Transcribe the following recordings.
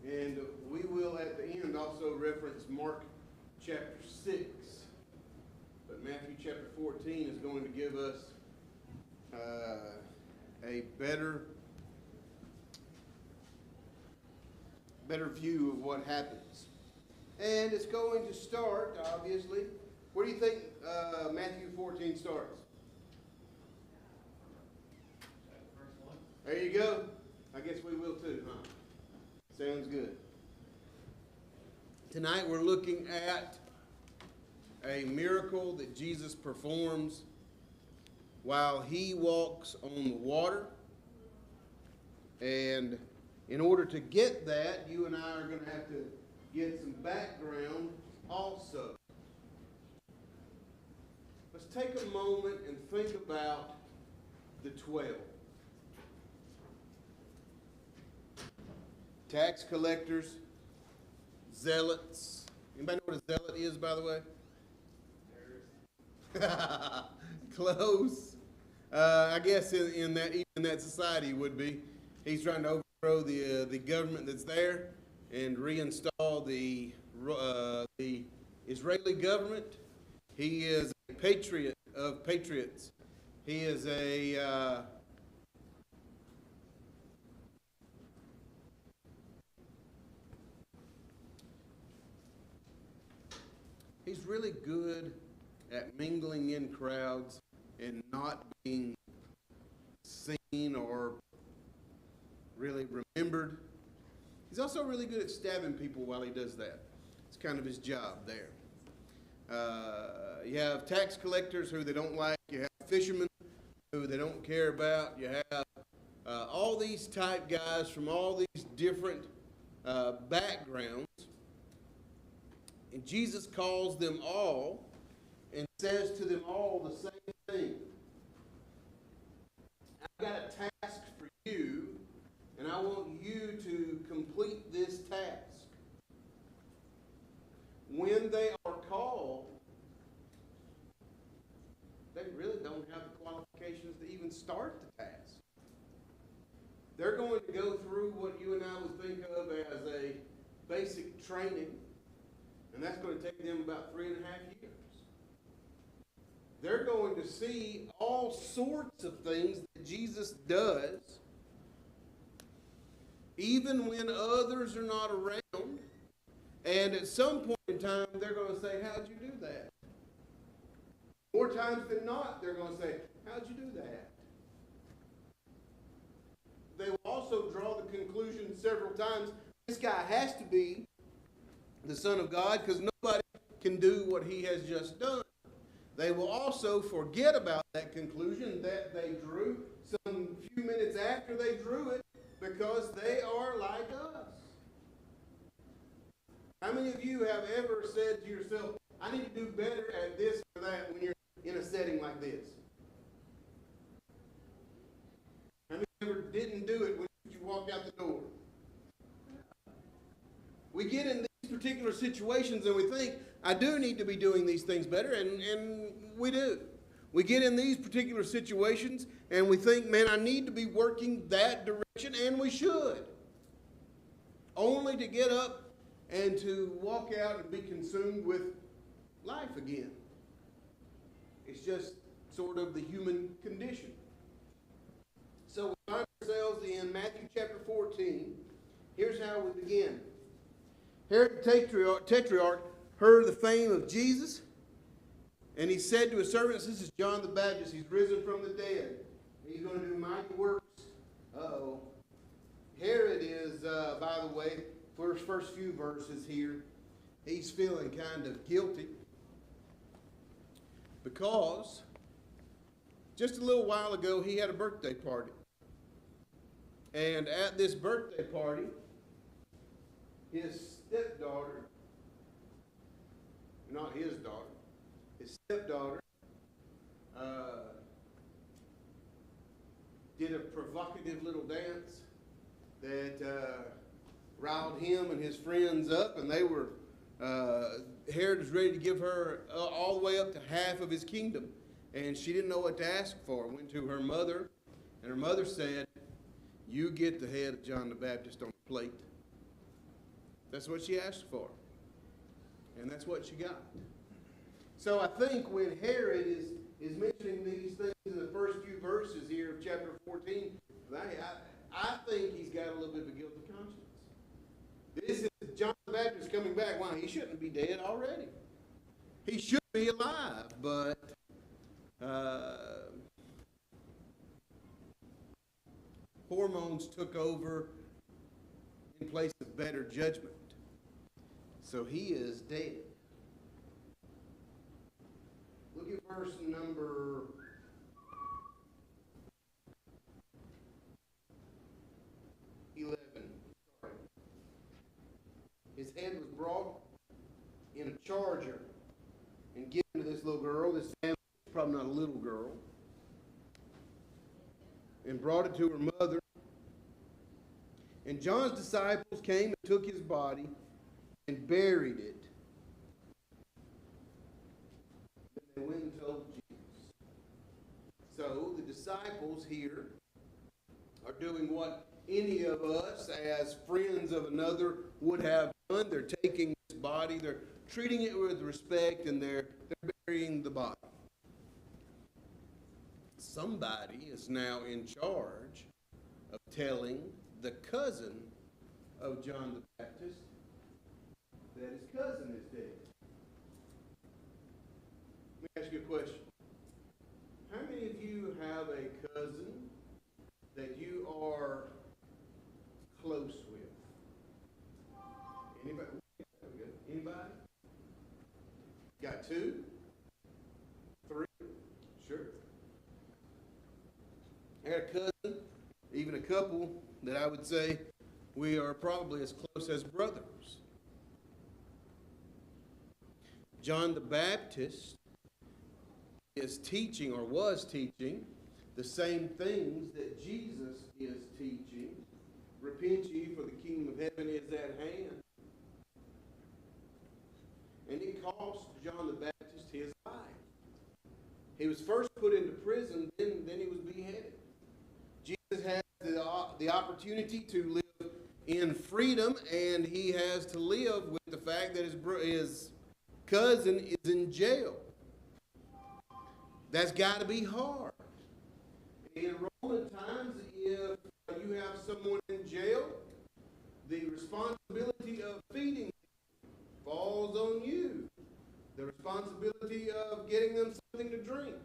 And we will at the end also reference Mark chapter 6. But Matthew chapter 14 is going to give us a better view of what happens. And it's going to start, obviously. Where do you think Matthew 14 starts? There you go. I guess we will too, huh? Sounds good. Tonight we're looking at a miracle that Jesus performs while he walks on the water. And in order to get that, you and I are going to have to get some background also. Let's take a moment and think about the 12. Tax collectors, zealots. Anybody know what a zealot is, by the way? Close. I guess in that society would be. He's trying to overthrow the government that's there and reinstall the Israeli government. He is a patriot of patriots. He is he's really good at mingling in crowds and not being seen or really remembered. He's also really good at stabbing people while he does that. It's kind of his job there. You have tax collectors who they don't like. You have fishermen who they don't care about. You have all these type guys from all these different backgrounds. And Jesus calls them all and says to them all the same thing. I've got a task for you, and I want you to complete this task. When they are called, they really don't have the qualifications to even start the task. They're going to go through what you and I would think of as a basic training, and that's going to take them about 3.5 years. They're going to see all sorts of things that Jesus does, even when others are not around. And at some point in time, they're going to say, how'd you do that? More times than not, they're going to say, how'd you do that? They will also draw the conclusion several times, this guy has to be the Son of God because nobody can do what he has just done. They will also forget about that conclusion that they drew some few minutes after they drew it because they are like us. How many of you have ever said to yourself, I need to do better at this or that when you're in a setting like this? How many of you ever didn't do it when you walked out the door? We get in these particular situations and we think, I do need to be doing these things better, and we do. We get in these particular situations and we think, man, I need to be working that direction, and we should. Only to get up and to walk out and be consumed with life again. It's just sort of the human condition. So we find ourselves in Matthew chapter 14. Here's how we begin. Herod the Tetrarch heard the fame of Jesus, and he said to his servants, this is John the Baptist, he's risen from the dead. He's going to do mighty works. Uh-oh. Herod is, by the way, first few verses here, he's feeling kind of guilty because just a little while ago he had a birthday party. And at this birthday party, his stepdaughter, not his daughter, his stepdaughter did a provocative little dance that riled him and his friends up, and they were, Herod was ready to give her all the way up to half of his kingdom, and she didn't know what to ask for. Went to her mother, and her mother said, you get the head of John the Baptist on a plate. That's what she asked for. And that's what she got. So I think when Herod is mentioning these things in the first few verses here of chapter 14, I think he's got a little bit of a guilty conscience. This is John the Baptist coming back. Why? He shouldn't be dead already. He should be alive, but hormones took over in place of better judgment. So he is dead. Look at verse number 11. Sorry. His head was brought in a charger and given to this little girl. This family is probably not a little girl. And brought it to her mother. And John's disciples came and took his body and buried it. Then they went and told Jesus. So the disciples here are doing what any of us as friends of another would have done. They're taking this body, they're treating it with respect, and they're burying the body. Somebody is now in charge of telling the cousin of John the Baptist that his cousin is dead. Let me ask you a question. How many of you have a cousin that you are close with? Anybody? Anybody? Got two? Three? Sure. I got a cousin, even a couple, that I would say we are probably as close as brothers. John the Baptist is teaching, or was teaching, the same things that Jesus is teaching. Repent ye, for the kingdom of heaven is at hand. And it cost John the Baptist his life. He was first put into prison, then he was beheaded. Jesus has the opportunity to live in freedom, and he has to live with the fact that his cousin is in jail. That's got to be hard. In Roman times, if you have someone in jail, the responsibility of feeding falls on you. The responsibility of getting them something to drink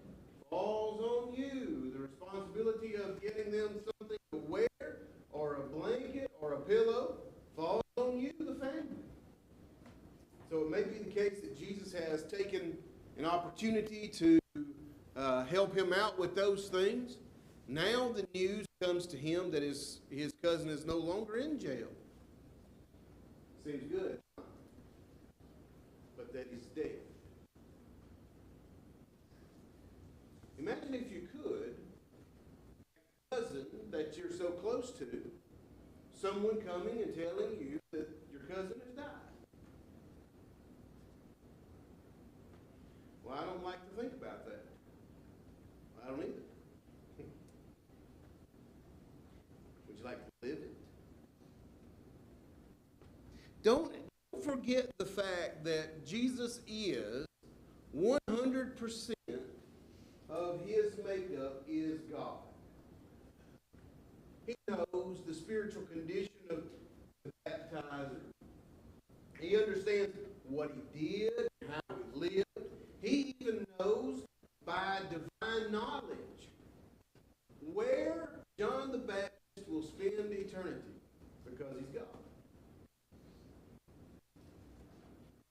falls on you. The responsibility of getting them something to wear, or a blanket, or a pillow, falls on you, the family. So it may be the case that Jesus has taken an opportunity to help him out with those things. Now the news comes to him that his cousin is no longer in jail. Seems good, but that he's dead. Imagine if you could, a cousin that you're so close to, someone coming and telling you that your cousin has died. Well, I don't like to think about that. I don't either. Would you like to live it? Don't forget the fact that Jesus is 100% of his makeup is God. He knows the spiritual condition of the baptizer. He understands what he did, how he lived. He even knows by divine knowledge where John the Baptist will spend eternity, because he's God.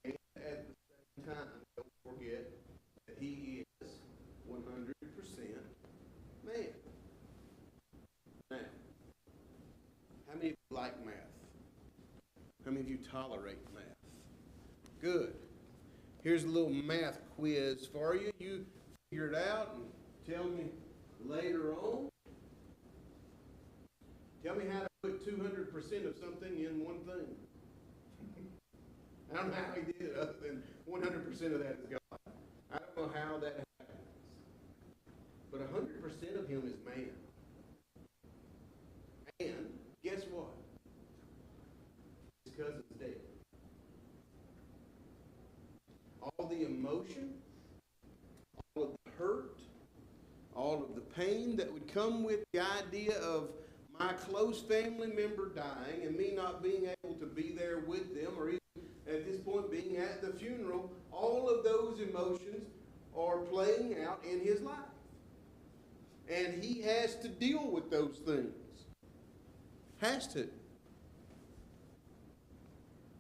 And at the same time, don't forget that he is 100% man. Now, how many of you like math? How many of you tolerate math? Good. Here's a little math quiz for you. You figure it out and tell me later on. Tell me how to put 200% of something in one thing. I don't know how he did it other than 100% of that is God. I don't know how that happens. But 100% of him is man. And guess what? His cousin's dead. the emotion, all of the hurt, all of the pain that would come with the idea of my close family member dying and me not being able to be there with them, or even at this point being at the funeral, all of those emotions are playing out in his life. And he has to deal with those things. Has to.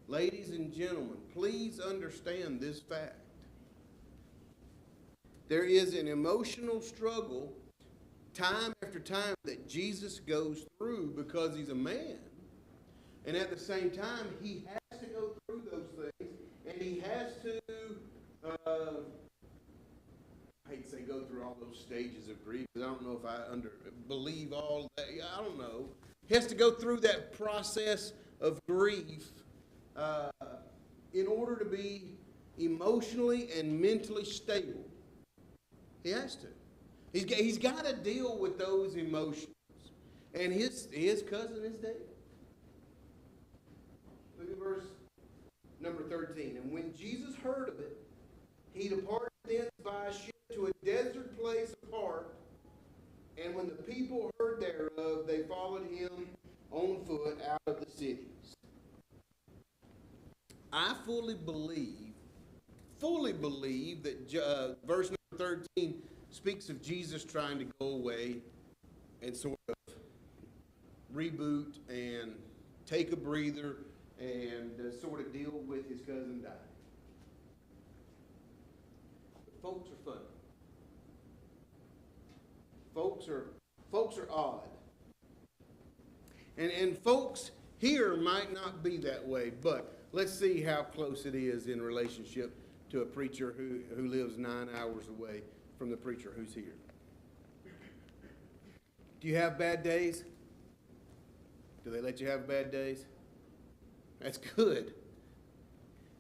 Ladies and gentlemen, please understand this fact. There is an emotional struggle time after time that Jesus goes through because he's a man. And at the same time, he has to go through those things, and he has to, I hate to say go through all those stages of grief, because I don't know if I believe all that. I don't know. He has to go through that process of grief in order to be emotionally and mentally stable. He has to. He's got to deal with those emotions. And his cousin is dead. Look at verse number 13. And when Jesus heard of it, he departed thence by a ship to a desert place apart. And when the people heard thereof, they followed him on foot out of the cities. I fully believe that verse number 13 speaks of Jesus trying to go away and sort of reboot and take a breather and sort of deal with his cousin dying. But folks are funny. Folks are odd. And folks here might not be that way, but let's see how close it is in relationship to a preacher who lives 9 hours away from the preacher who's here. Do you have bad days? Do they let you have bad days? That's good.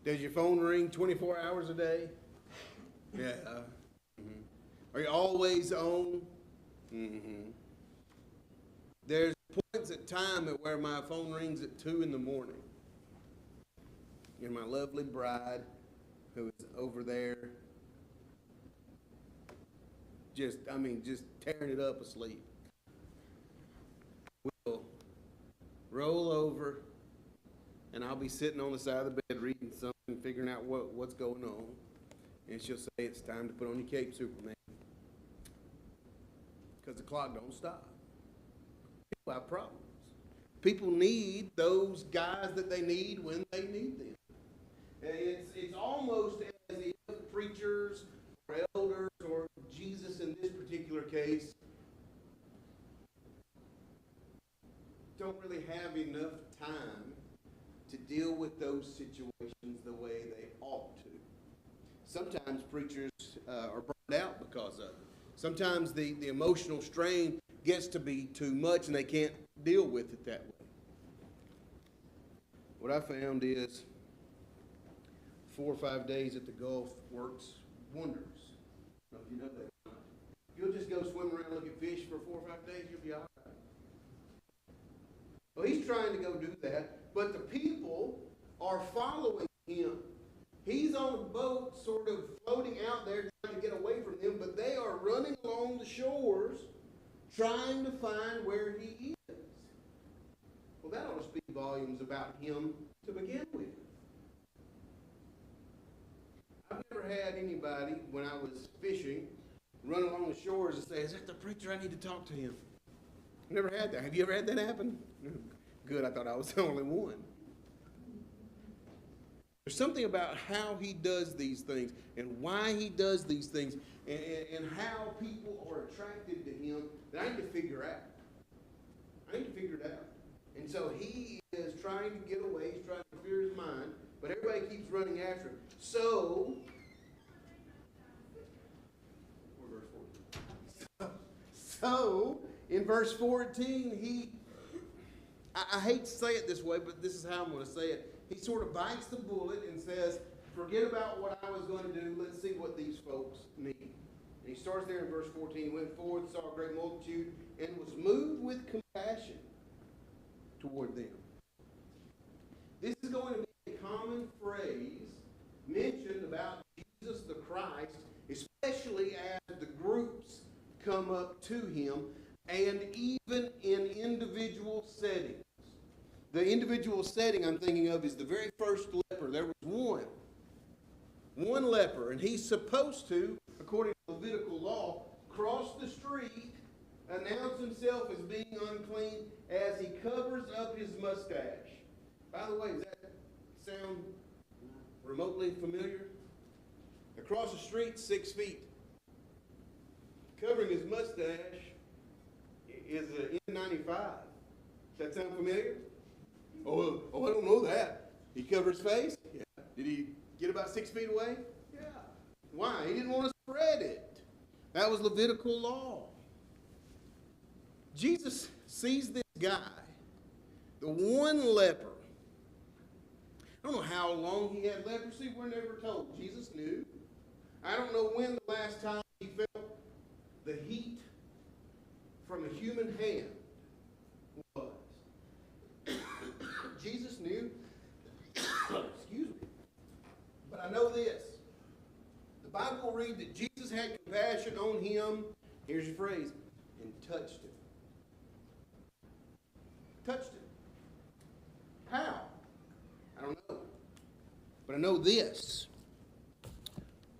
Does your phone ring 24 hours a day? Yeah. Mm-hmm. Are you always on? Mm-hmm. There's points at time at where my phone rings at 2 in the morning. And my lovely bride, who is over there, just tearing it up asleep, will roll over, and I'll be sitting on the side of the bed reading something, figuring out what's going on, and she'll say, "It's time to put on your cape, Superman," because the clock don't stop. People have problems. People need those guys that they need when they need them. And it's almost as if preachers or elders or Jesus in this particular case don't really have enough time to deal with those situations the way they ought to. Sometimes preachers are burned out because of it. Sometimes the emotional strain gets to be too much and they can't deal with it that way. What I found is 4 or 5 days at the Gulf works wonders. I don't know if you know that. If you'll just go swim around and look at fish for 4 or 5 days, you'll be all right. Well, he's trying to go do that, but the people are following him. He's on a boat sort of floating out there trying to get away from them, but they are running along the shores trying to find where he is. Well, that ought to speak volumes about him to begin with. I've never had anybody, when I was fishing, run along the shores and say, "Is that the preacher? I need to talk to him." Never had that. Have you ever had that happen? Good, I thought I was the only one. There's something about how he does these things and why he does these things and how people are attracted to him that I need to figure out. I need to figure it out. And so he is trying to get away. He's trying to clear his mind, but everybody keeps running after him. So, in verse 14, I hate to say it this way, but this is how I'm going to say it. He sort of bites the bullet and says, "Forget about what I was going to do. Let's see what these folks need." And he starts there in verse 14. He went forth, saw a great multitude, and was moved with compassion toward them. This is going to be a common phrase mentioned about Jesus to him, and even in individual settings. The individual setting I'm thinking of is the very first leper. There was one leper, and he's supposed to, according to Levitical law, cross the street, announce himself as being unclean as he covers up his mustache. By the way, does that sound remotely familiar? Across the street, 6 feet. Covering his mustache is an N95. Does that sound familiar? Oh, I don't know that. He covered his face? Yeah. Did he get about 6 feet away? Yeah. Why? He didn't want to spread it. That was Levitical law. Jesus sees this guy, the one leper. I don't know how long he had leprosy. We're never told. Jesus knew. I don't know when the last time he felt the heat from a human hand was. Jesus knew. Excuse me. But I know this. The Bible will read that Jesus had compassion on him. Here's your phrase. And touched him. Touched him. How? I don't know. But I know this.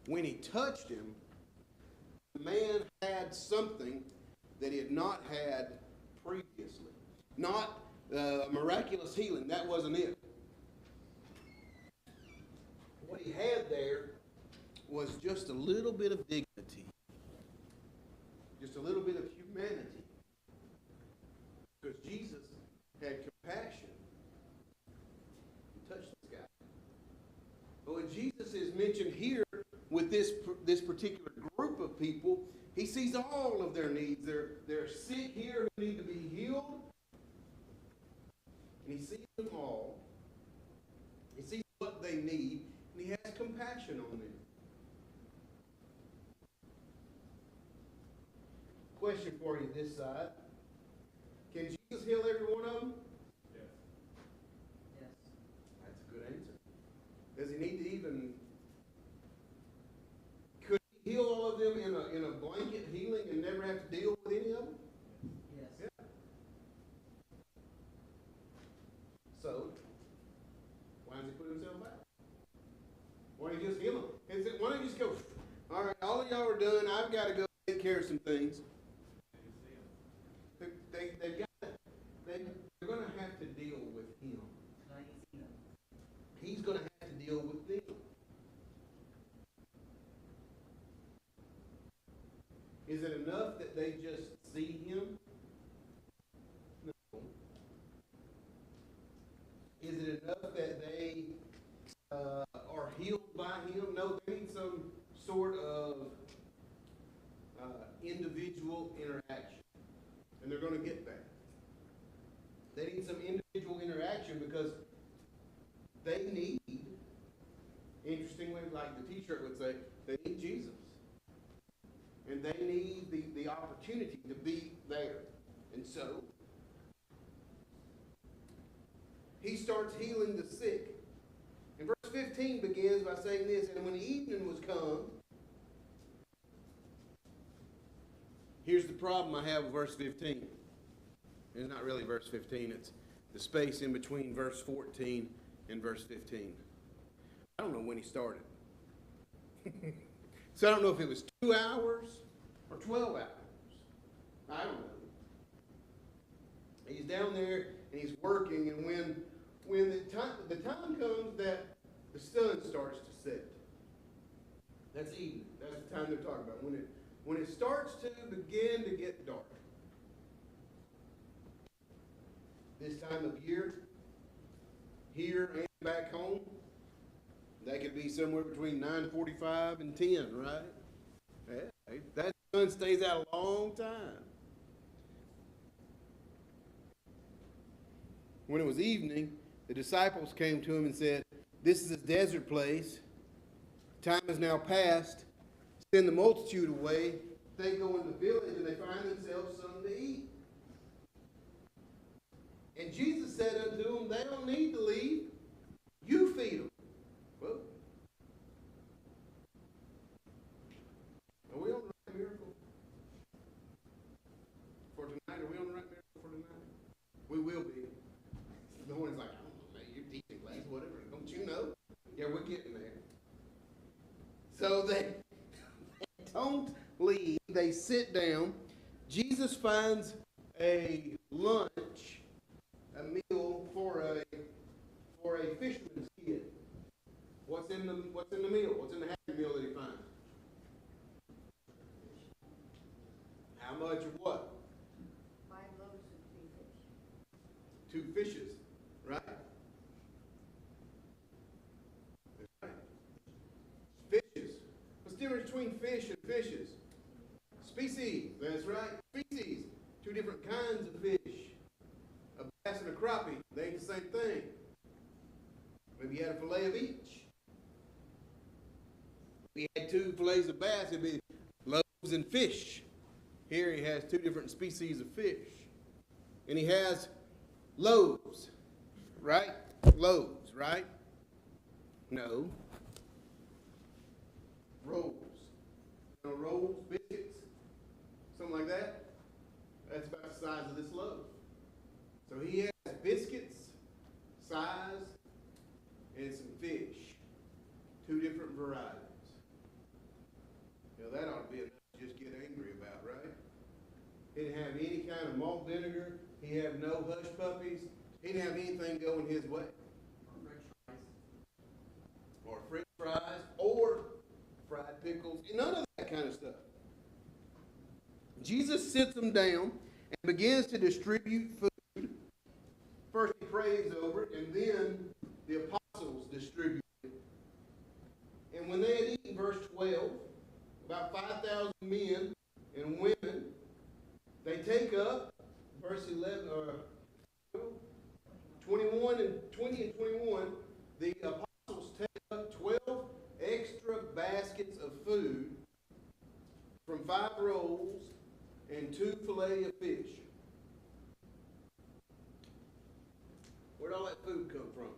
When he touched him, the man had something that he had not had previously. Not a miraculous healing. That wasn't it. What he had there was just a little bit of dignity. Just a little bit of humanity. Because Jesus had compassion. He touched this guy. But when Jesus is mentioned here with this particular group of people, he sees all of their needs. They're sick here who need to be healed. And he sees them all. He sees what they need. And he has compassion on them. Question for you this side. Can Jesus heal every one of them? Yes. Yes. That's a good answer. Does he need to even... Could he heal all of them in a blanket healing and never have to deal with any of them? Yes. Yeah. So, why does he put himself out? Why don't he just heal them? Why don't you just go, all right, all of y'all are done. I've got to go take care of some things. They're going to have to deal with him. He's going to have to deal with them. Is it enough that they just see him? No. Is it enough that they are healed by him? No, they need some sort of individual interaction. And they're going to get that. They need some individual interaction because they need, interestingly, like the t-shirt would say, they need Jesus. And they need the opportunity to be there. And so, he starts healing the sick. And verse 15 begins by saying this, and when the evening was come, here's the problem I have with verse 15. It's not really verse 15. It's the space in between verse 14 and verse 15. I don't know when he started. So I don't know if it was 2 hours or 12 hours. I don't know. He's down there and he's working, and when the time comes that the sun starts to set, that's evening. That's the time they're talking about. When it starts to begin to get dark. This time of year, here and back home, that could be somewhere between 9:45 and 10, right? Yeah, that sun stays out a long time. When it was evening, the disciples came to him and said, "This is a desert place. Time is now past. Send the multitude away." They go in the village and they find themselves something to eat. And Jesus said unto them, "They don't need to leave. You feed them." Well, are we on the right miracle? So they don't leave. They sit down. Jesus finds a lunch, a meal for a fisherman's kid. What's in the meal? What's in the happy meal that he finds? How much of what? 5 loaves and 2 fish. 2 fishes, right? That's right. Fishes. What's the difference between fish and fishes? Species. That's right. Species. 2 different kinds of fish. A bass and a crappie. They ain't the same thing. Maybe you had a fillet of each. If we had 2 fillets of bass, it'd be loaves and fish. Here he has 2 different species of fish. And he has loaves, right? Loaves, right? No. Rolls. You know, rolls, biscuits, something like that. That's about the size of this loaf. So he has biscuits, size, and some fish. 2 different varieties. You know, that ought to be enough to just get angry about, right? He didn't have any kind of malt vinegar. He had no hush puppies. He didn't have anything going his way. Or French fries, or fried pickles, none of that kind of stuff. Jesus sits them down and begins to distribute food. First he prays over it, and then the apostles distribute it. And when they had eaten, verse 12, about 5,000 men and women, they take up, verse 11, or 21 and 20 and 21, the apostles take up 12 extra baskets of food from 5 rolls and 2 fillet of fish. Where'd all that food come from?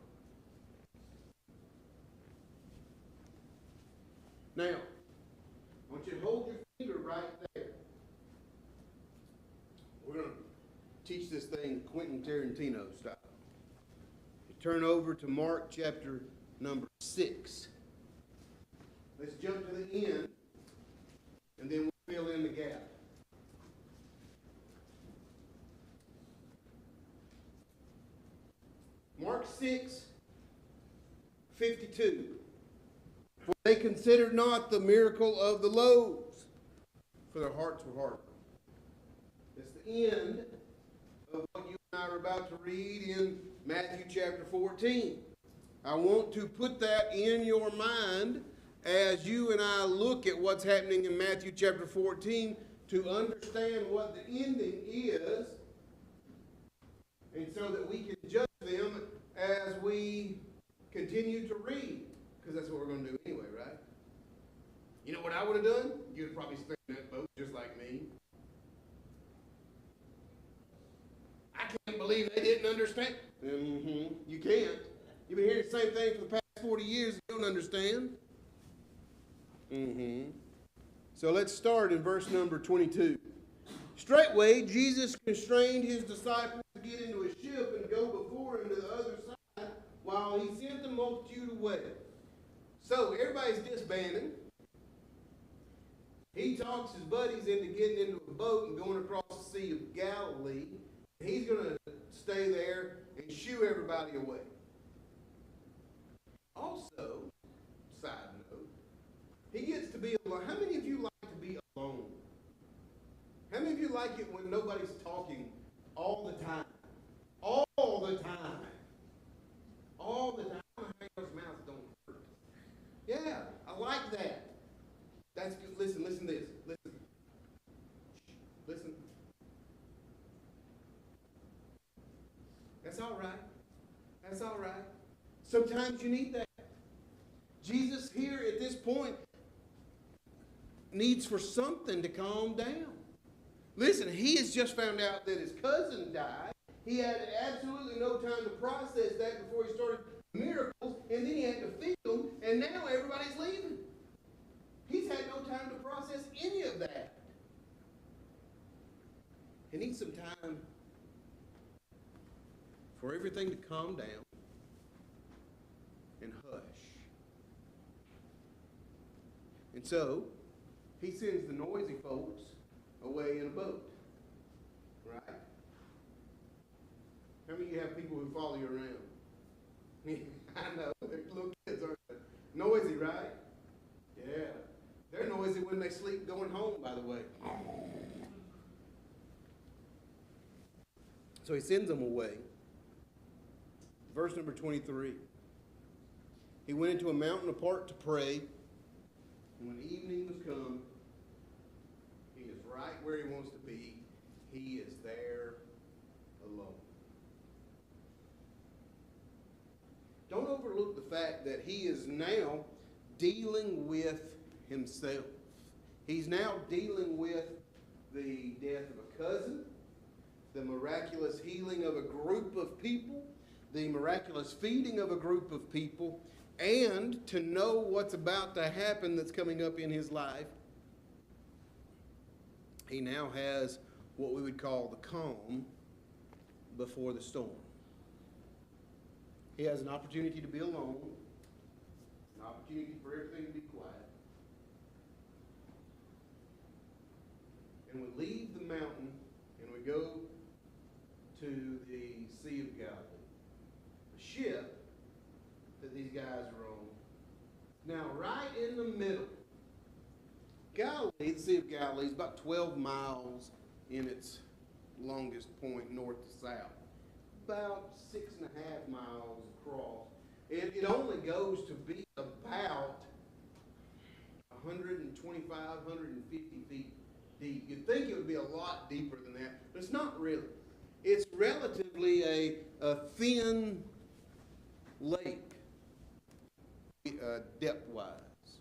Now, I want you to hold your finger right there. We're going to teach this thing Quentin Tarantino style. You turn over to Mark chapter number 6. Let's jump to the end, and then we'll fill in the gap. Mark 6:52. For they considered not the miracle of the loaves, for their hearts were hardened. That's the end of what you and I are about to read in Matthew chapter 14. I want to put that in your mind as you and I look at what's happening in Matthew chapter 14 to understand what the ending is, and so that we can judge them as we continue to read, because that's what we're going to do anyway, right? You know what I would have done? You'd have probably stayed in that boat just like me. I can't believe they didn't understand. You can't. You've been hearing the same thing for the past 40 years and you don't understand. So let's start in verse number 22. Straightway, Jesus constrained his disciples to get into a ship and go before him to the other side while he sent the multitude away. So everybody's disbanding. He talks his buddies into getting into a boat and going across the Sea of Galilee. He's going to stay there and shoo everybody away. Also, side note, he gets to be alone. How many of you like to be alone? How many of you like it when nobody's talking all the time? All the time. All the time. Hangers' mouths don't hurt. Yeah, I like that. That's good. Listen to this. Listen. That's all right. That's all right. Sometimes you need that. Jesus here at this point needs for something to calm down. Listen, he has just found out that his cousin died. He had absolutely no time to process that before he started miracles, and then he had to feed them, and now everybody's leaving. He's had no time to process any of that. He needs some time for everything to calm down and hush. And so, he sends the noisy folks away in a boat. Right? How many of you have people who follow you around? I know, they're little kids, aren't they? Noisy, right? Yeah. They're noisy when they sleep going home, by the way. So he sends them away. Verse number 23. He went into a mountain apart to pray, and when evening was come, he is right where he wants to be. He is there alone. Don't overlook the fact that he is now dealing with himself. He's now dealing with the death of a cousin, the miraculous healing of a group of people, the miraculous feeding of a group of people, and to know what's about to happen that's coming up in his life. He now has what we would call the calm before the storm. He has an opportunity to be alone, an opportunity for everything to be quiet. And we leave the mountain and we go to the Sea of Galilee. The ship that these guys are on. Now, right in the middle, Galilee, the Sea of Galilee, is about 12 miles in its longest point, north to south. About 6.5 miles across. It only goes to be about 125, 150 feet deep. You'd think it would be a lot deeper than that, but it's not really. It's relatively a thin lake, depth-wise.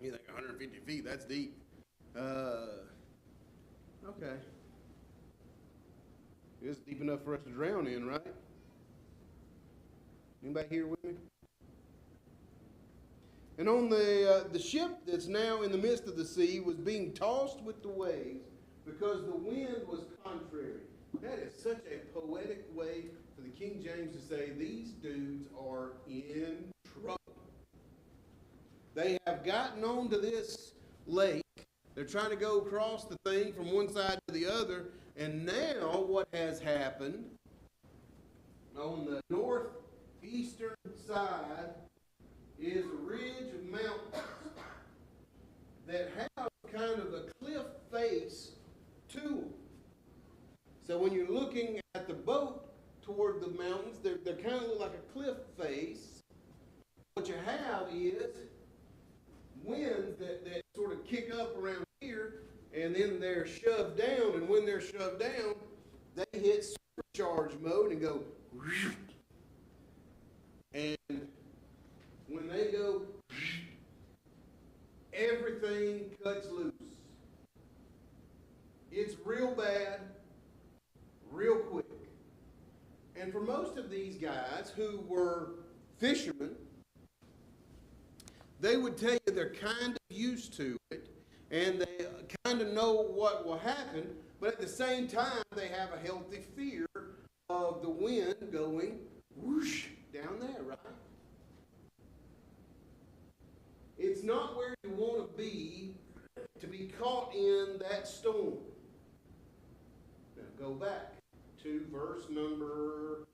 You think 150 feet, that's deep. Okay. It's deep enough for us to drown in, right? Anybody here with me? And on the ship that's now in the midst of the sea was being tossed with the waves because the wind was contrary. That is such a poetic way for the King James to say these dudes are in trouble. They have gotten onto this lake. They're trying to go across the thing from one side to the other. And now what has happened on the northeastern side is a ridge of mountains that have kind of a cliff face to them. So when you're looking at the boat toward the mountains, they're kind of look like a cliff face. What you have is winds that sort of kick up around here, and then they're shoved down, and when they're shoved down, they hit supercharge mode and go, and when they go, everything cuts loose. It's real bad, real quick. And for most of these guys who were fishermen, they would tell you they're kind of used to it, and they kind of know what will happen, but at the same time, they have a healthy fear of the wind going whoosh down there, right? It's not where you want to be caught in that storm. Now go back to verse number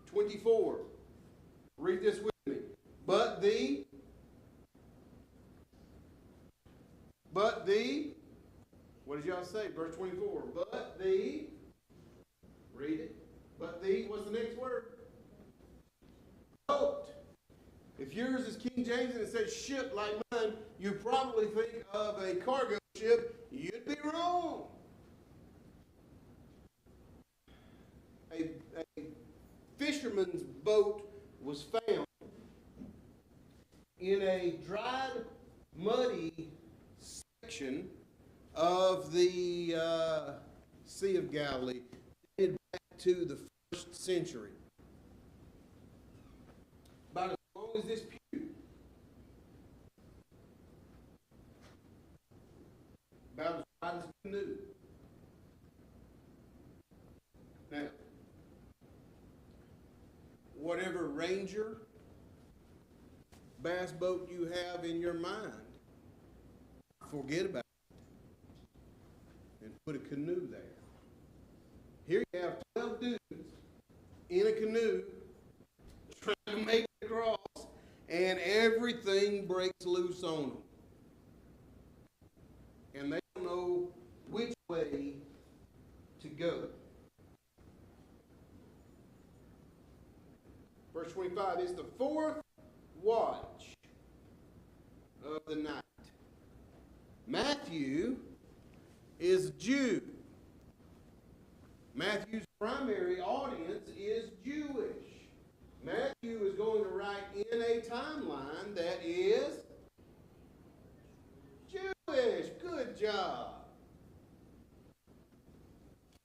24. Read this with me. But the, what did y'all say? Verse 24. Read it. What's the next word? Boat. If yours is King James and it says ship like mine, you probably think of a cargo ship. You'd be wrong. A fisherman's boat was found in a dried, muddy section of the Sea of Galilee, dated back to the 1st century. About as long as this pew. About as wide as a canoe. Now, whatever ranger bass boat you have in your mind, forget about it and put a canoe there. Here you have 12 dudes in a canoe trying to make it across, and everything breaks loose on them. And they don't know which way to go. Verse 25 is the fourth watch of the night. Matthew is Jew. Matthew's primary audience is Jewish. Matthew is going to write in a timeline that is Jewish. Good job.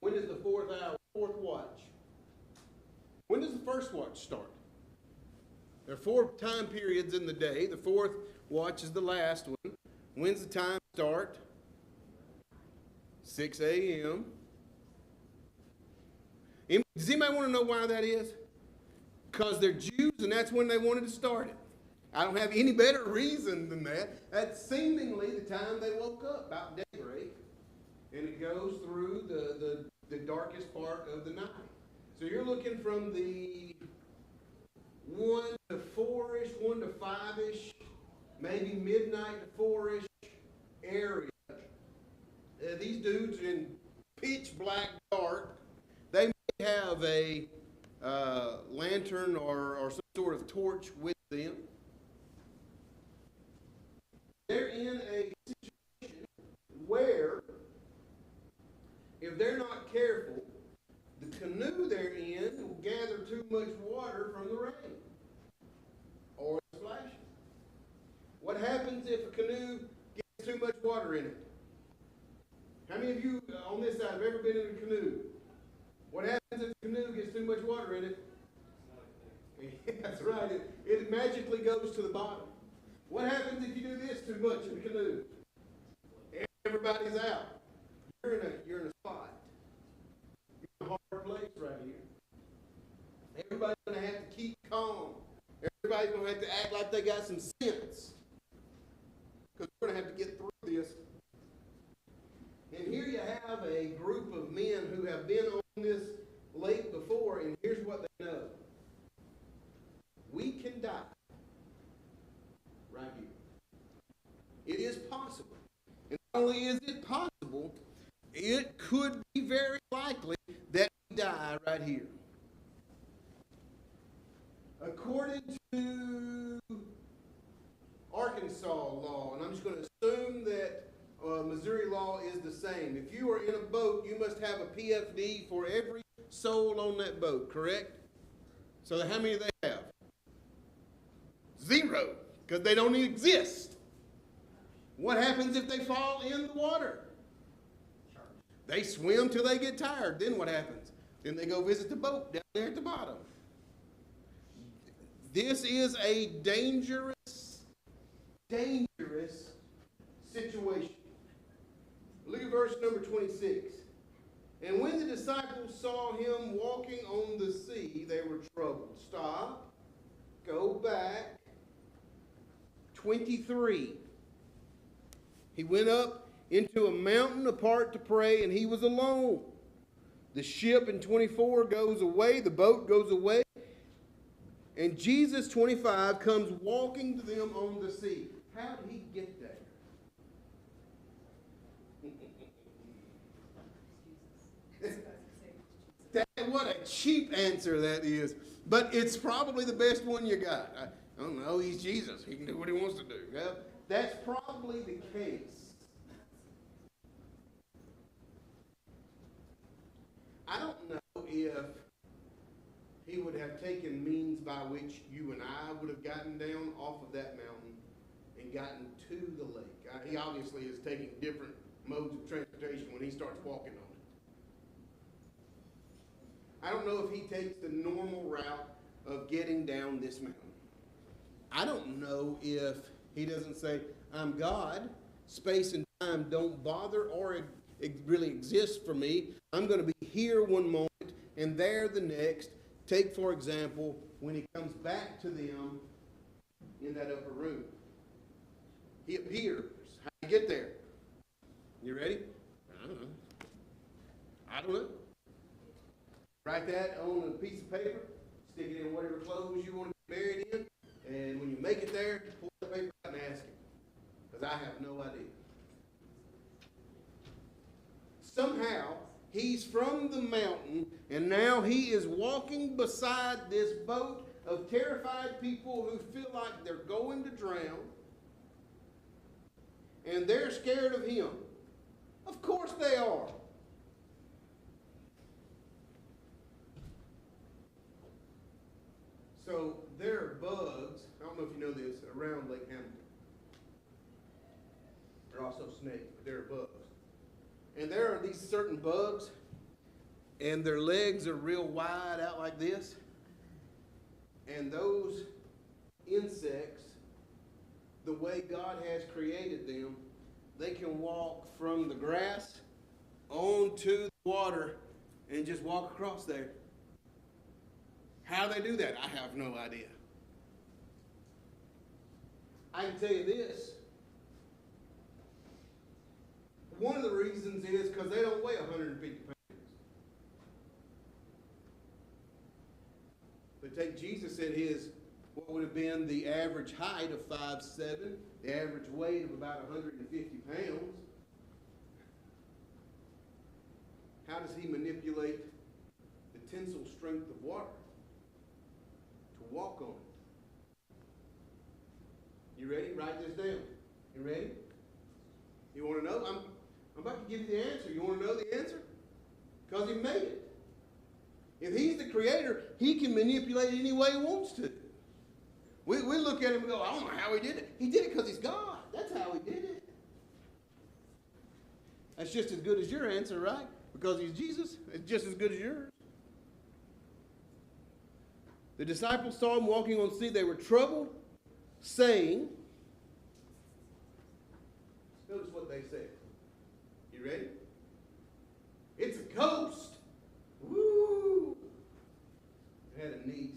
When is the fourth watch? When does the first watch start? There are 4 time periods in the day. The fourth watch is the last one. When's the time start? 6 a.m. Does anybody want to know why that is? Because they're Jews and that's when they wanted to start it. I don't have any better reason than that. That's seemingly the time they woke up, about daybreak. And it goes through the darkest part of the night. So you're looking from the 1 to 4-ish, 1 to 5-ish, maybe midnight to 4-ish area. These dudes in pitch black dark, they may have a lantern or some sort of torch with them. They're in a situation where, if they're not careful, the canoe they're in will gather too much water from the rain or the splashing. What happens if a canoe gets too much water in it? How many of you on this side have ever been in a canoe? What happens if the canoe gets too much water in it? That's right. It magically goes to the bottom. What happens if you do this too much in the canoe? Everybody's out. You're in a spot. You're in a hard place right here. Everybody's going to have to keep calm. Everybody's going to have to act like they got some sense. Because we're going to have to get through this. And here you have a group of men who have been on this lake before, and here's what they know. We can die right here. It is possible. And not only is it possible, it could be very likely that we die right here. According to Arkansas law, and I'm just going to assume that Missouri law is the same. If you are in a boat, you must have a PFD for every soul on that boat, correct? So how many do they have? 0, because they don't exist. What happens if they fall in the water? They swim till they get tired. Then what happens? Then they go visit the boat down there at the bottom. This is a dangerous situation. Look at verse number 26. And when the disciples saw him walking on the sea, they were troubled. Stop. Go back. 23. He went up into a mountain apart to pray, and he was alone. The ship in 24 goes away, the boat goes away, and Jesus, 25, comes walking to them on the sea. How did he get there? What a cheap answer that is. But it's probably the best one you got. I don't know, he's Jesus. He can do what he wants to do. Well, that's probably the case. I don't know if he would have taken means by which you and I would have gotten down off of that mountain and gotten to the lake. He obviously is taking different modes of transportation when he starts walking on it. I don't know if he takes the normal route of getting down this mountain. I don't know if he doesn't say, I'm God, space and time don't bother or really exist for me. I'm going to be here one moment and there the next. Take, for example, when he comes back to them in that upper room. He appears. How do you get there? You ready? I don't know. I don't know. Write that on a piece of paper, stick it in whatever clothes you want to be buried in, and when you make it there, pull the paper out and ask him. Because I have no idea. Somehow, he's from the mountain, and now he is walking beside this boat of terrified people who feel like they're going to drown, and they're scared of him. Of course they are. So there are bugs, I don't know if you know this, around Lake Hamilton. There are also snakes, but there are bugs. And there are these certain bugs, and their legs are real wide out like this. And those insects, the way God has created them, they can walk from the grass onto the water and just walk across there. How they do that, I have no idea. I can tell you this. One of the reasons is because they don't weigh 150 pounds. But take Jesus at his, what would have been the average height of 5'7", the average weight of about 150 pounds. How does he manipulate the tensile strength of water to walk on it? You ready? Write this down. You ready? You want to know? I'm about to give you the answer. You want to know the answer? Because he made it. If he's the creator, he can manipulate it any way he wants to. We look at him and go, I don't know how he did it. He did it because he's God. That's how he did it. That's just as good as your answer, right? Because he's Jesus, it's just as good as yours. The disciples saw him walking on the sea. They were troubled, saying, notice what they said. You ready? It's a ghost. Woo! I had a niece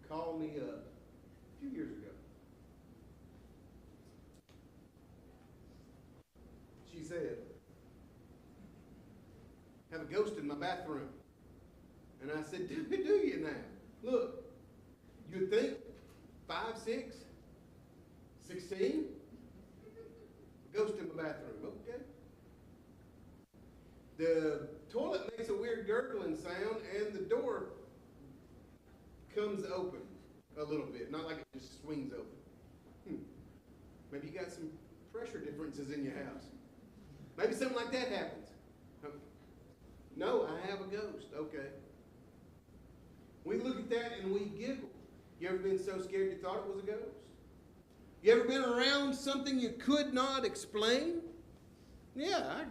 call me up a few years ago. She said, have a ghost in my bathroom. And I said, do you now? Look, you'd think 5, 6, 16, ghost in my bathroom, okay? The toilet makes a weird gurgling sound and the door comes open a little bit, not like it just swings open. Maybe you got some pressure differences in your house. Maybe something like that happens. No, I have a ghost. Okay. We look at that and we giggle. You ever been so scared you thought it was a ghost? You ever been around something you could not explain? Yeah,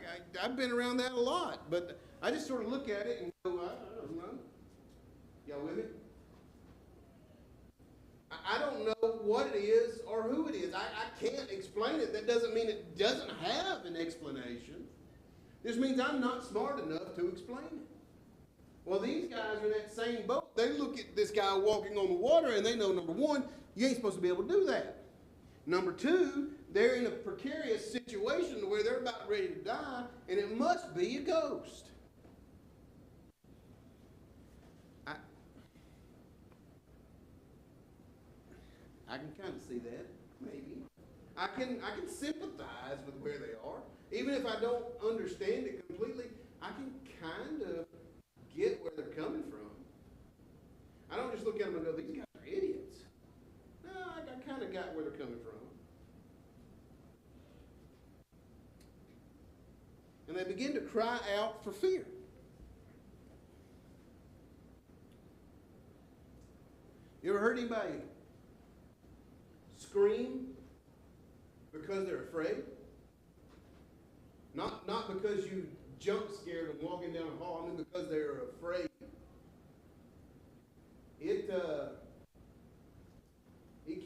I've been around that a lot. But I just sort of look at it and go, I don't know. Y'all with me? I don't know what it is or who it is. I can't explain it. That doesn't mean it doesn't have an explanation. This means I'm not smart enough to explain it. Well, these guys are in that same boat. They look at this guy walking on the water and they know, number one, you ain't supposed to be able to do that. Number two, they're in a precarious situation where they're about ready to die and it must be a ghost. I can kind of see that, maybe. I can sympathize with where they are. Even if I don't understand it completely, I can kind of get where they're coming from. I don't just look at them and go, these guys are idiots. No, I kind of got where they're coming from. And they begin to cry out for fear. You ever heard anybody scream because they're afraid? Not because you jump scared and walking down a hall, I mean because they're afraid. It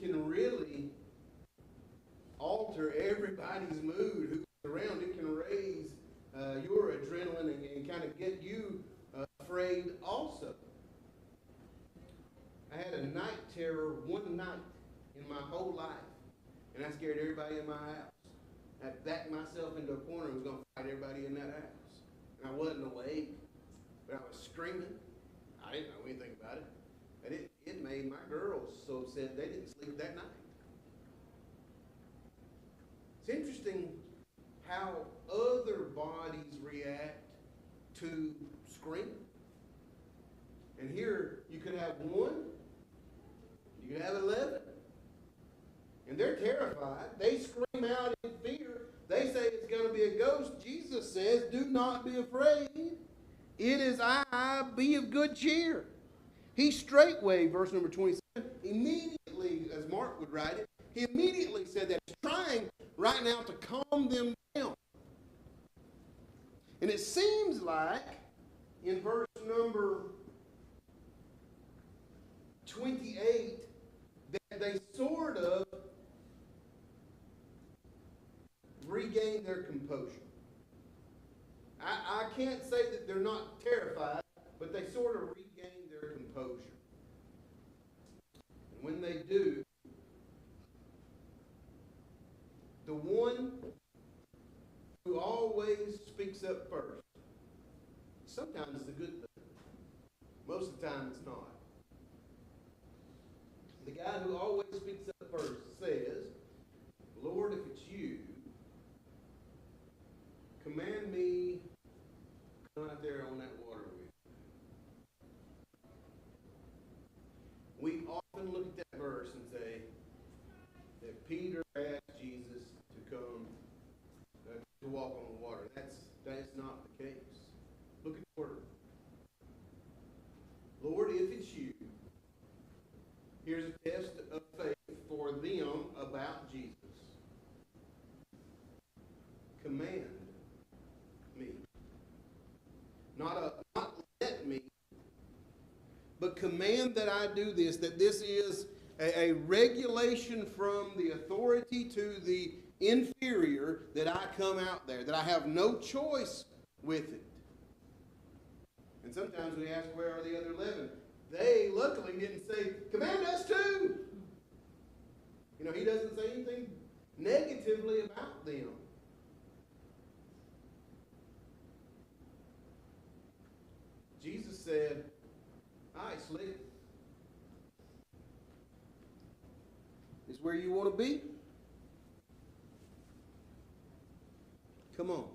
can really alter everybody's mood who's around. It can raise your adrenaline and kind of get you afraid also. I had a night terror one night in my whole life. And I scared everybody in my house. I backed myself into a corner and was going to fight everybody in that house. And I wasn't awake, but I was screaming. I didn't know anything about it. And it made my girls so upset they didn't sleep that night. It's interesting how other bodies react to screaming. And here you could have 1, you could have 11. And they're terrified. They scream out in fear. They say it's going to be a ghost. Jesus says, do not be afraid. It is I, be of good cheer. He straightway, verse number 27, immediately, as Mark would write it, he immediately said that. He's trying right now to calm them down. And it seems like in verse number 28 that they sort of regain their composure. I can't say that they're not terrified, but they sort of regain their composure. And when they do, the one who always speaks up first, sometimes it's a good thing. Most of the time it's not. The guy who always speaks up first says, Lord, if it's you, command me to come out there on that water with you. We often look at that verse and say that Peter asked Jesus to come to walk on the water. That's not the case. Look at the word. Lord, if it's you, here's a test of faith for them about Jesus. Command me. Not let me, but command that I do this, that this is a regulation from the authority to the inferior, that I come out there, that I have no choice with it. And sometimes we ask, where are the other 11? They luckily didn't say, command us too. You know, he doesn't say anything negatively about them. Jesus said, all right, Slick, is where you want to be? Come on.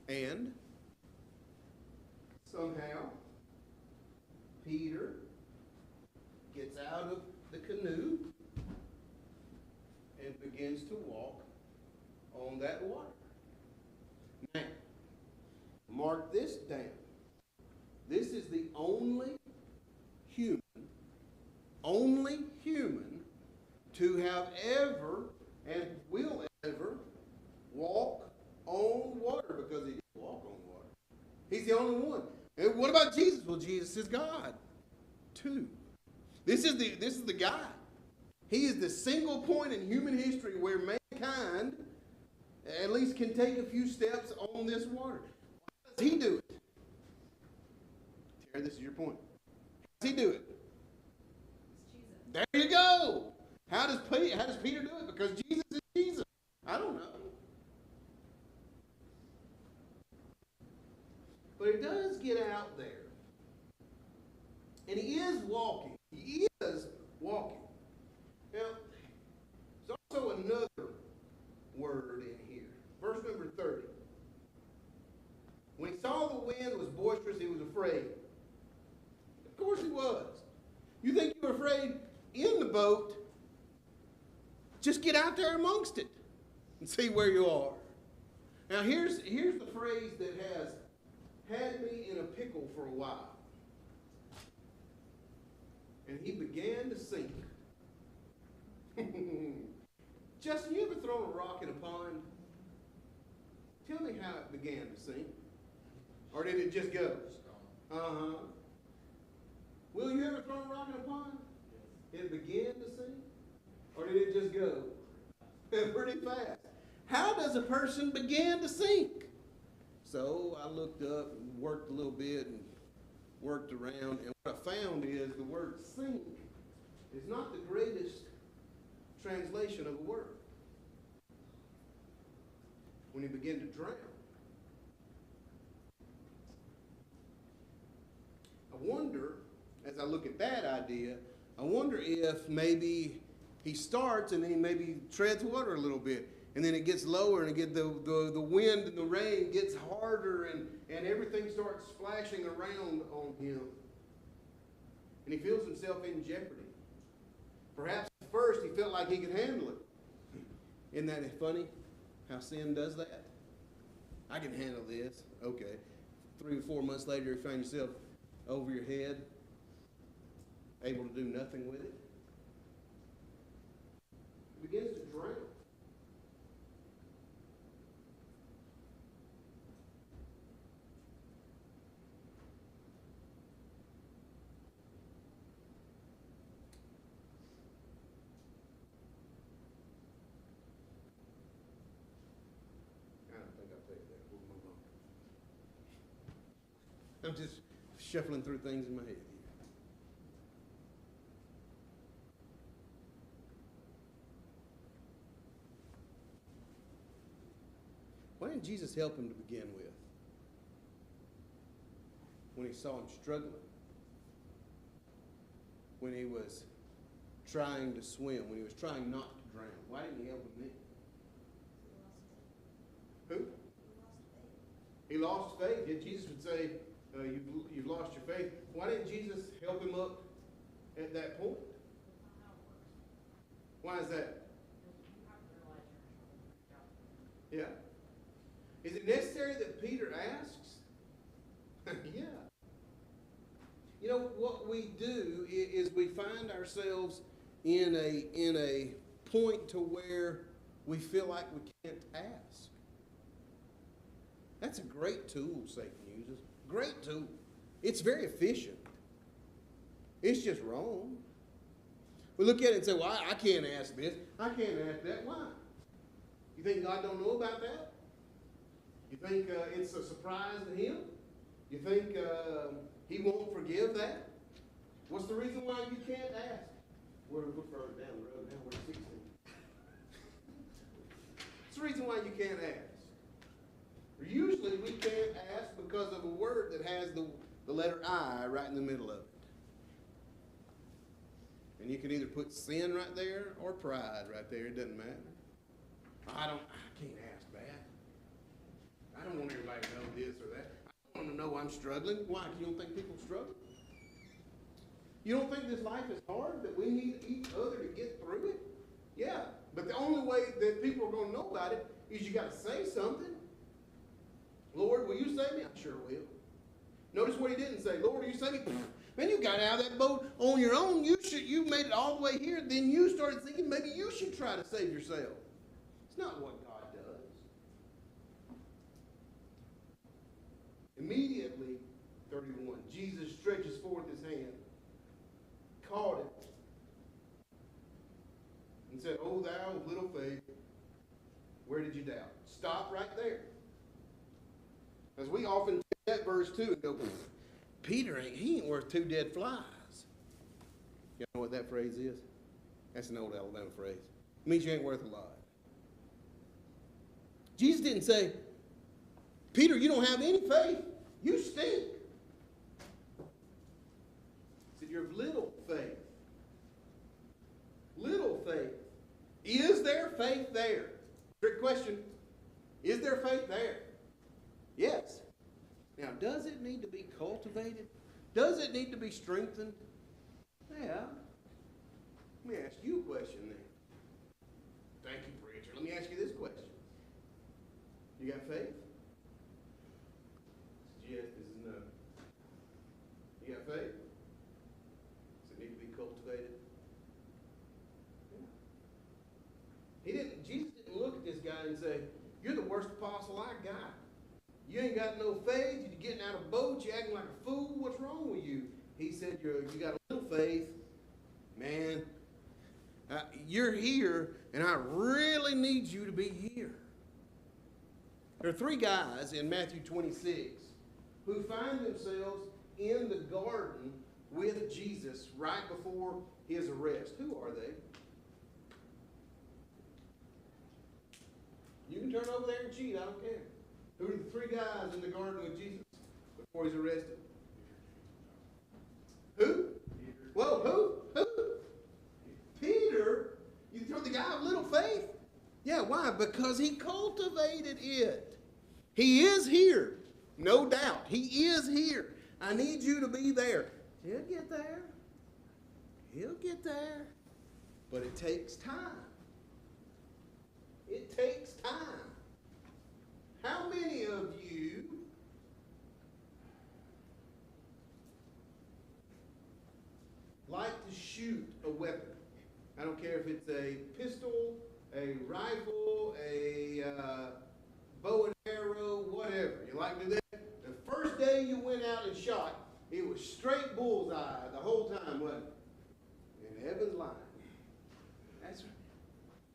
And somehow, Peter gets out of the canoe and begins to walk on that water. Now, mark this down. This is the only human to have ever and will ever walk on water, because he didn't walk on water. He's the only one. And what about Jesus? Well, Jesus is God too. This is the guy. He is the single point in human history where mankind at least can take a few steps on this water. How does he do it? Terry, this is your point. How does he do it? There you go. How does Peter do it? Because Jesus is Jesus. I don't know. But he does get out there. And he is walking. He is walking. Now, there's also another word in here. Verse number 30. When he saw the wind was boisterous, he was afraid. Of course he was. You think you were afraid in the boat? Just get out there amongst it and see where you are. Now here's the phrase that has had me in a pickle for a while. And he began to sink. Justin, you ever thrown a rock in a pond? Tell me how it began to sink. Or did it just go? Uh-huh. Will, you ever thrown a rock in a pond? It began to sink? Or did it just go? Pretty fast. How does a person begin to sink? So I looked up and worked a little bit and worked around, and what I found is the word sink is not the greatest translation of a word. When he began to drown. I wonder, as I look at that idea, I wonder if maybe he starts and then he maybe treads water a little bit. And then it gets lower and the wind and the rain gets harder and everything starts splashing around on him. And he feels himself in jeopardy. Perhaps at first he felt like he could handle it. Isn't that funny how sin does that? I can handle this. Okay. 3 or 4 months later you find yourself over your head, able to do nothing with it. He begins to drown. I don't think I'll take that. We'll move on. I'm just shuffling through things in my head here. Why didn't Jesus help him to begin with? When he saw him struggling. When he was trying to swim. When he was trying not to drown. Why didn't he help him then? Who? He lost faith. Yet Jesus would say, you've lost your faith. Why didn't Jesus help him up at that point? Why is that? Yeah. Is it necessary that Peter asks? Yeah. You know, what we do is we find ourselves in a point to where we feel like we can't ask. That's a great tool Satan uses. Great tool. It's very efficient. It's just wrong. We look at it and say, well, I can't ask this. I can't ask that. Why? You think God don't know about that? You think it's a surprise to him? You think he won't forgive that? What's the reason why you can't ask? We're further down the road now. We're 16. What's the reason why you can't ask? Usually we can't ask because of a word that has the letter I right in the middle of it. And you can either put sin right there or pride right there. It doesn't matter. I can't ask that. I don't want everybody to know this or that. I don't want them to know I'm struggling. Why? You don't think people struggle? You don't think this life is hard, that we need each other to get through it? Yeah. But the only way that people are going to know about it is you got to say something. Lord, will you save me? I sure will. Notice what he didn't say. Lord, will you save me? Man, you got out of that boat on your own. You made it all the way here. Then you started thinking maybe you should try to save yourself. It's not what God does. Immediately, 31, Jesus stretches forth his hand, caught it, and said, "O thou of little faith, where did you doubt?" Stop right there. As we often take that verse too and go, Peter he ain't worth 2 dead flies. You know what that phrase is? That's an old Alabama phrase. It means you ain't worth a lot. Jesus didn't say, Peter, you don't have any faith. You stink. He said, you're of little faith. Little faith. Is there faith there? Trick question. Is there faith there? Yes. Now, does it need to be cultivated? Does it need to be strengthened? Yeah. Let me ask you a question then. Thank you, preacher. Let me ask you this question. You got faith? Yes, this is no. You got faith? Does it need to be cultivated? Yeah. Jesus didn't look at this guy and say, you're the worst apostle I got. You ain't got no faith. You're getting out of boats. You're acting like a fool. What's wrong with you? He said, you got a little faith. Man, you're here, and I really need you to be here. There are 3 guys in Matthew 26 who find themselves in the garden with Jesus right before his arrest. Who are they? You can turn over there and cheat, I don't care. Who are the three guys in the garden with Jesus before he's arrested? Who? Whoa, who? Peter? You throw the guy of little faith? Yeah, why? Because he cultivated it. He is here. No doubt. He is here. I need you to be there. He'll get there. He'll get there. But it takes time. It takes time. How many of you like to shoot a weapon? I don't care if it's a pistol, a rifle, a bow and arrow, whatever. You like to do that? The first day you went out and shot, it was straight bullseye the whole time, wasn't it? In heaven's line. That's right.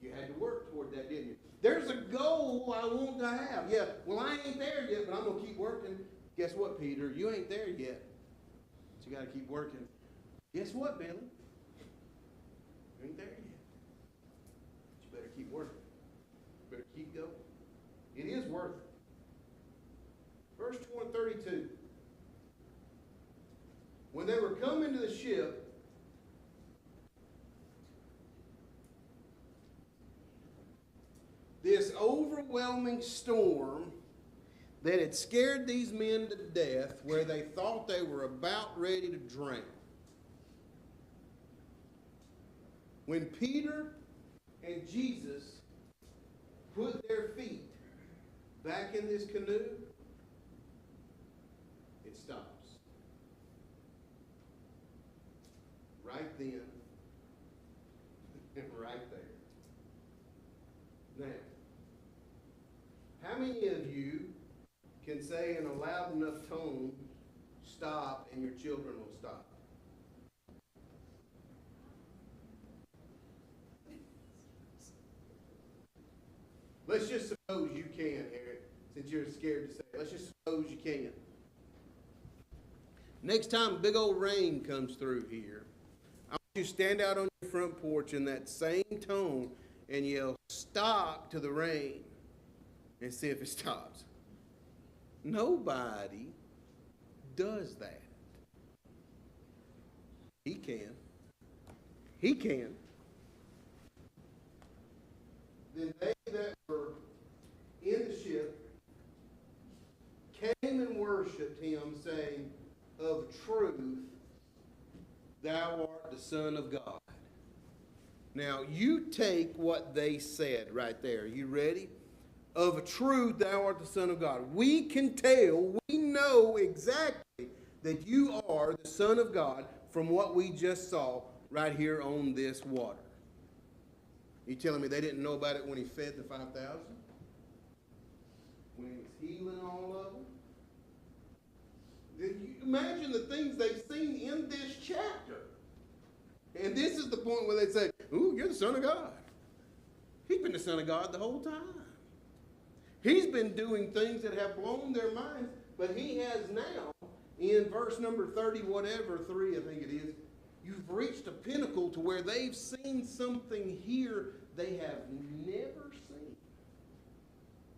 You had to work toward that, didn't you? There's a goal I want to have. Yeah, well, I ain't there yet, but I'm going to keep working. Guess what, Peter? You ain't there yet. But you got to keep working. Guess what, Billy? You ain't there yet. But you better keep working. You better keep going. It is worth it. Verse 32. When they were coming to the ship, this overwhelming storm that had scared these men to death, where they thought they were about ready to drown. When Peter and Jesus put their feet back in this canoe, it stops. Right then and right there. Now, how many of you can say in a loud enough tone, stop, and your children will stop? Let's just suppose you can, Eric, since you're scared to say it. Let's just suppose you can. Next time big old rain comes through here, I want you to stand out on your front porch in that same tone and yell, stop, to the rain, and see if it stops. Nobody does that. He can. He can. Then they that were in the ship came and worshipped him, saying, of truth, thou art the Son of God. Now, you take what they said right there. You ready? Of a truth, thou art the Son of God. We can tell, we know exactly that you are the Son of God from what we just saw right here on this water. You telling me they didn't know about it when he fed the 5,000? When he was healing all of them? You imagine the things they've seen in this chapter. And this is the point where they say, ooh, you're the Son of God. He's been the Son of God the whole time. He's been doing things that have blown their minds, but he has now, in verse number 30, whatever, 3 I think it is, you've reached a pinnacle to where they've seen something here they have never seen.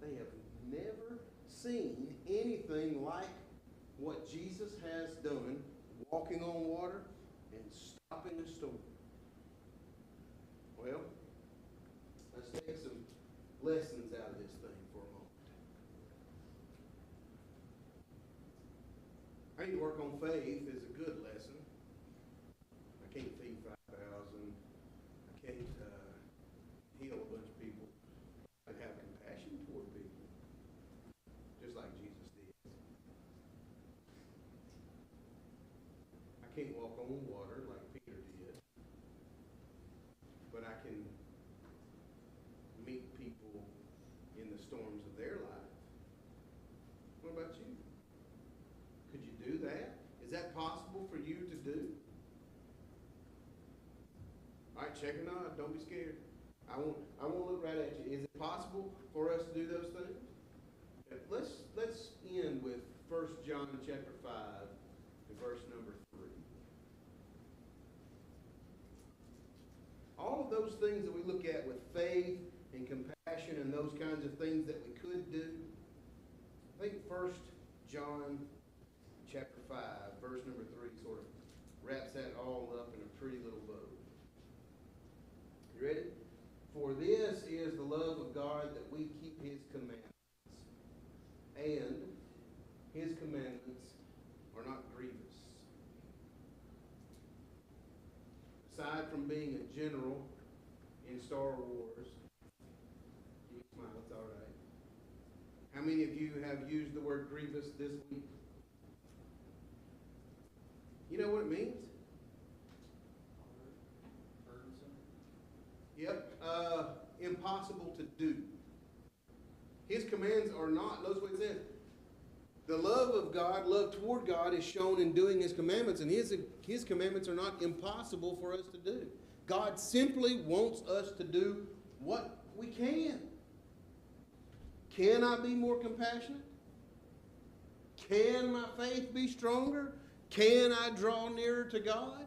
They have never seen anything like what Jesus has done, walking on water and stopping a storm. Well, let's take some lessons out of this thing for a moment. I need to work on faith is a good lesson. I can't feed 5,000. I can't heal a bunch of people. I have compassion toward people, just like Jesus did. I can't walk on water like Peter did, but I can meet people in the storms of their life. What about you? Could you do that? Is that possible for you to do? All right, check or not. Don't be scared. I won't look right at you. Is it possible for us to do those things? Let's end with 1 John chapter 5 and verse number 3. those things that we look at with faith and compassion and those kinds of things that we could do, I think 1 John chapter 5, verse number 3 sort of wraps that all up in a pretty little bow. You ready? For this is the love of God, that we keep His commandments. And His commandments are not grievous. Aside from being a general in Star Wars, you can smile, it's all right. How many of you have used the word grievous this week? You know what it means? Yep. Impossible to do. His commands are not, notice what it says. The love of God, love toward God, is shown in doing His commandments, and His commandments are not impossible for us to do. God simply wants us to do what we can. Can I be more compassionate? Can my faith be stronger? Can I draw nearer to God?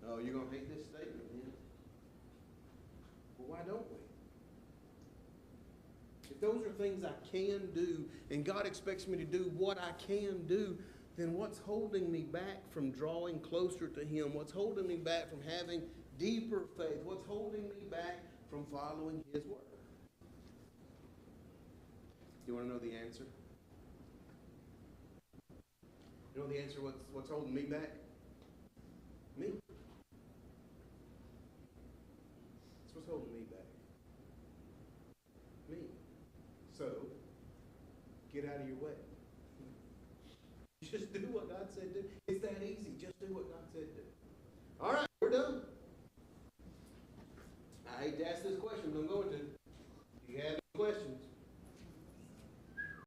Oh, you're going to hate this statement, man. Well, why don't we? If those are things I can do, and God expects me to do what I can do, then what's holding me back from drawing closer to Him? What's holding me back from having deeper faith? What's holding me back from following His word? You want to know the answer? You know the answer, what's holding me back? Me. That's what's holding me back. Me. So, get out of your way. Just do what God said do. It's that easy. Just do what God said do. All right, we're done. I hate to ask this question, but I'm going